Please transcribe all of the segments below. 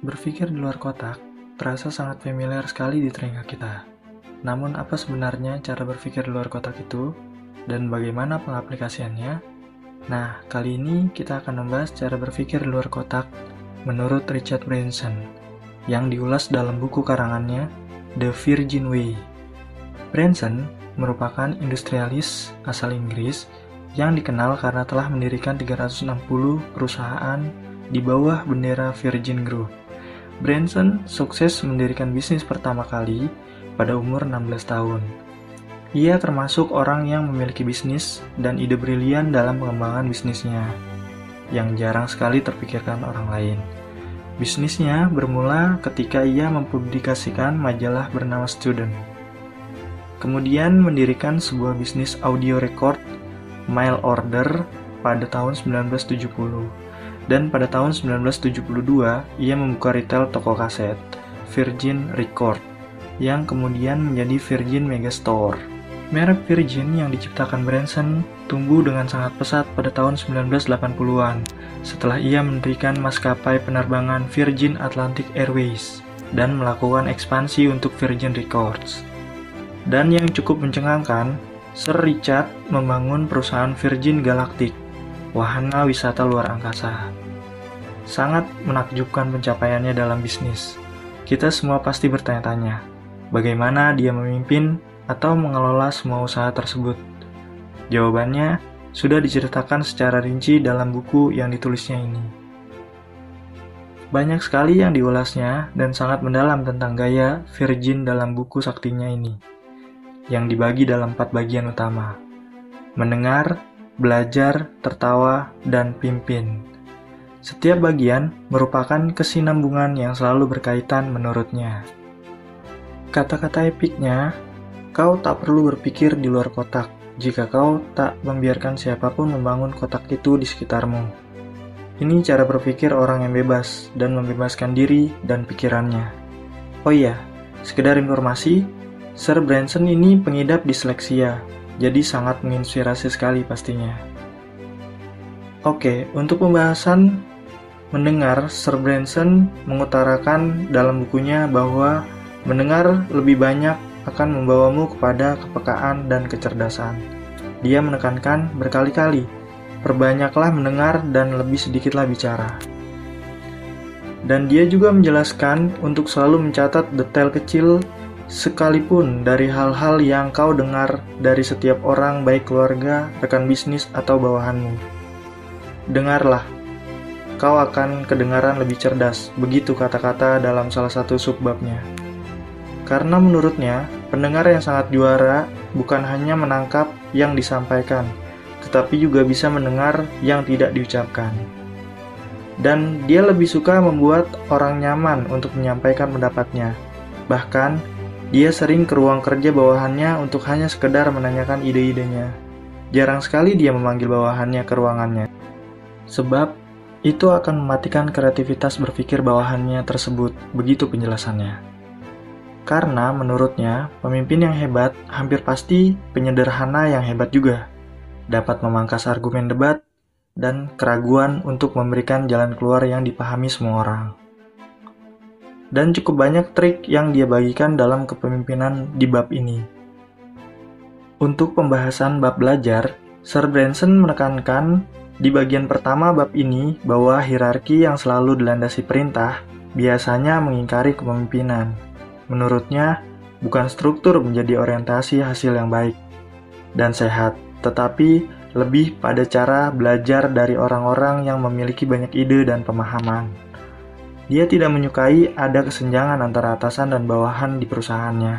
Berpikir di luar kotak terasa sangat familiar sekali di telinga kita. Namun apa sebenarnya cara berpikir di luar kotak itu? Dan bagaimana pengaplikasiannya? Nah, kali ini kita akan membahas cara berpikir di luar kotak menurut Richard Branson yang diulas dalam buku karangannya The Virgin Way. Branson merupakan industrialis asal Inggris yang dikenal karena telah mendirikan 360 perusahaan di bawah bendera Virgin Group. Branson sukses mendirikan bisnis pertama kali pada umur 16 tahun. Ia termasuk orang yang memiliki bisnis dan ide brilian dalam pengembangan bisnisnya, yang jarang sekali terpikirkan orang lain. Bisnisnya bermula ketika ia mempublikasikan majalah bernama Student. Kemudian mendirikan sebuah bisnis audio record, mail order, pada tahun 1970. Dan pada tahun 1972, ia membuka retail toko kaset, Virgin Record, yang kemudian menjadi Virgin Megastore. Merek Virgin yang diciptakan Branson tumbuh dengan sangat pesat pada tahun 1980-an, setelah ia mendirikan maskapai penerbangan Virgin Atlantic Airways dan melakukan ekspansi untuk Virgin Records. Dan yang cukup mencengangkan, Sir Richard membangun perusahaan Virgin Galactic, wahana wisata luar angkasa. Sangat menakjubkan pencapaiannya dalam bisnis. Kita semua pasti bertanya-tanya, bagaimana dia memimpin atau mengelola semua usaha tersebut? Jawabannya sudah diceritakan secara rinci dalam buku yang ditulisnya ini. Banyak sekali yang diulasnya dan sangat mendalam tentang gaya Virgin dalam buku saktinya ini, yang dibagi dalam 4 bagian utama: mendengar, belajar, tertawa, dan pimpin. Setiap bagian merupakan kesinambungan yang selalu berkaitan menurutnya. Kata-kata epiknya, kau tak perlu berpikir di luar kotak jika kau tak membiarkan siapapun membangun kotak itu di sekitarmu. Ini cara berpikir orang yang bebas dan membebaskan diri dan pikirannya. Oh iya, sekedar informasi, Sir Branson ini pengidap disleksia, jadi sangat menginspirasi sekali pastinya. Oke, untuk pembahasan mendengar, Sir Branson mengutarakan dalam bukunya bahwa mendengar lebih banyak akan membawamu kepada kepekaan dan kecerdasan. Dia menekankan berkali-kali, perbanyaklah mendengar dan lebih sedikitlah bicara. Dan dia juga menjelaskan untuk selalu mencatat detail kecil sekalipun dari hal-hal yang kau dengar dari setiap orang, baik keluarga, rekan bisnis, atau bawahanmu. Dengarlah, kau akan kedengaran lebih cerdas, begitu kata-kata dalam salah satu subbabnya. Karena menurutnya, pendengar yang sangat juara bukan hanya menangkap yang disampaikan, tetapi juga bisa mendengar yang tidak diucapkan. Dan dia lebih suka membuat orang nyaman untuk menyampaikan pendapatnya. Bahkan, dia sering ke ruang kerja bawahannya untuk hanya sekedar menanyakan ide-idenya. Jarang sekali dia memanggil bawahannya ke ruangannya, sebab itu akan mematikan kreativitas berpikir bawahannya tersebut, begitu penjelasannya. Karena menurutnya, pemimpin yang hebat hampir pasti penyederhana yang hebat juga. Dapat memangkas argumen debat dan keraguan untuk memberikan jalan keluar yang dipahami semua orang. Dan cukup banyak trik yang dia bagikan dalam kepemimpinan di bab ini. Untuk pembahasan bab belajar, Sir Branson menekankan di bagian pertama bab ini bahwa hierarki yang selalu dilandasi perintah biasanya mengingkari kepemimpinan. Menurutnya, bukan struktur menjadi orientasi hasil yang baik dan sehat, tetapi lebih pada cara belajar dari orang-orang yang memiliki banyak ide dan pemahaman. Dia tidak menyukai ada kesenjangan antara atasan dan bawahan di perusahaannya,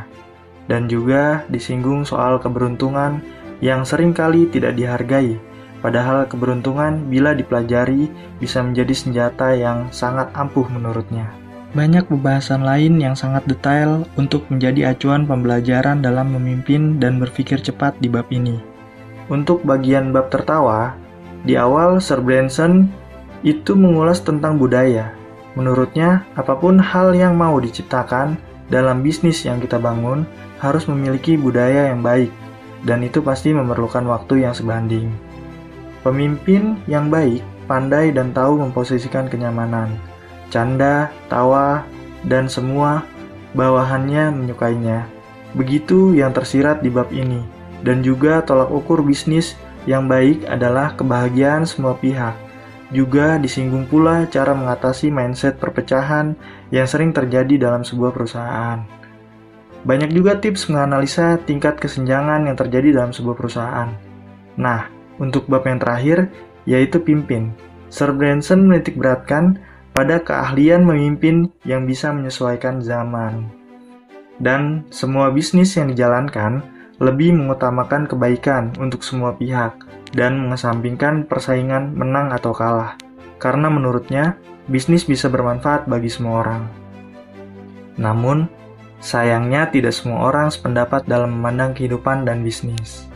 dan juga disinggung soal keberuntungan yang seringkali tidak dihargai. Padahal keberuntungan bila dipelajari bisa menjadi senjata yang sangat ampuh menurutnya. Banyak pembahasan lain yang sangat detail untuk menjadi acuan pembelajaran dalam memimpin dan berpikir cepat di bab ini. Untuk bagian bab tertawa, di awal Sir Branson itu mengulas tentang budaya. Menurutnya, apapun hal yang mau diciptakan dalam bisnis yang kita bangun harus memiliki budaya yang baik, dan itu pasti memerlukan waktu yang sebanding. Pemimpin yang baik, pandai dan tahu memposisikan kenyamanan. canda, tawa, dan semua bawahannya menyukainya. Begitu yang tersirat di bab ini. Dan juga tolak ukur bisnis yang baik adalah kebahagiaan semua pihak. Juga disinggung pula cara mengatasi mindset perpecahan yang sering terjadi dalam sebuah perusahaan. Banyak juga tips menganalisa tingkat kesenjangan yang terjadi dalam sebuah perusahaan. Nah, untuk bab yang terakhir, yaitu pimpin. Sir Branson menitik beratkan pada keahlian memimpin yang bisa menyesuaikan zaman. Dan semua bisnis yang dijalankan lebih mengutamakan kebaikan untuk semua pihak dan mengesampingkan persaingan menang atau kalah. Karena menurutnya, bisnis bisa bermanfaat bagi semua orang. Namun, sayangnya tidak semua orang sependapat dalam memandang kehidupan dan bisnis.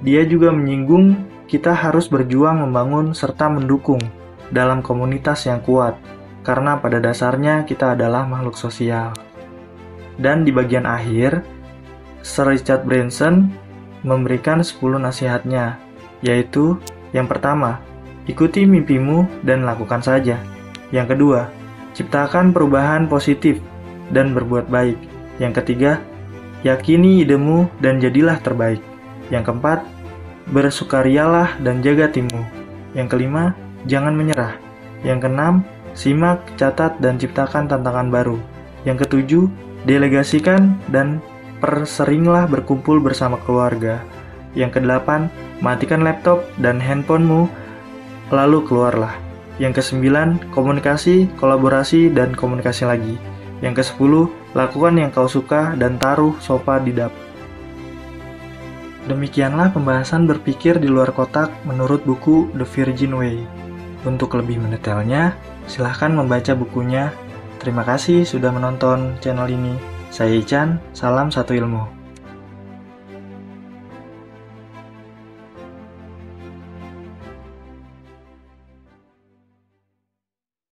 Dia juga menyinggung kita harus berjuang membangun serta mendukung dalam komunitas yang kuat, karena pada dasarnya kita adalah makhluk sosial. Dan di bagian akhir, Sir Richard Branson memberikan 10 nasihatnya, yaitu yang pertama, ikuti mimpimu dan lakukan saja. Yang kedua, ciptakan perubahan positif dan berbuat baik. Yang ketiga, yakini idemu dan jadilah terbaik. Yang keempat, bersukarialah dan jaga timmu. Yang kelima, jangan menyerah. Yang keenam, simak, catat, dan ciptakan tantangan baru. Yang ketujuh, delegasikan dan perseringlah berkumpul bersama keluarga. Yang kedelapan, matikan laptop dan handphonemu, lalu keluarlah. Yang kesembilan, komunikasi, kolaborasi, dan komunikasi lagi. Yang kesepuluh, lakukan yang kau suka dan taruh sofa di dapur. Demikianlah pembahasan berpikir di luar kotak menurut buku The Virgin Way. Untuk lebih mendetailnya, silahkan membaca bukunya. Terima kasih sudah menonton channel ini. Saya Ican, salam satu ilmu.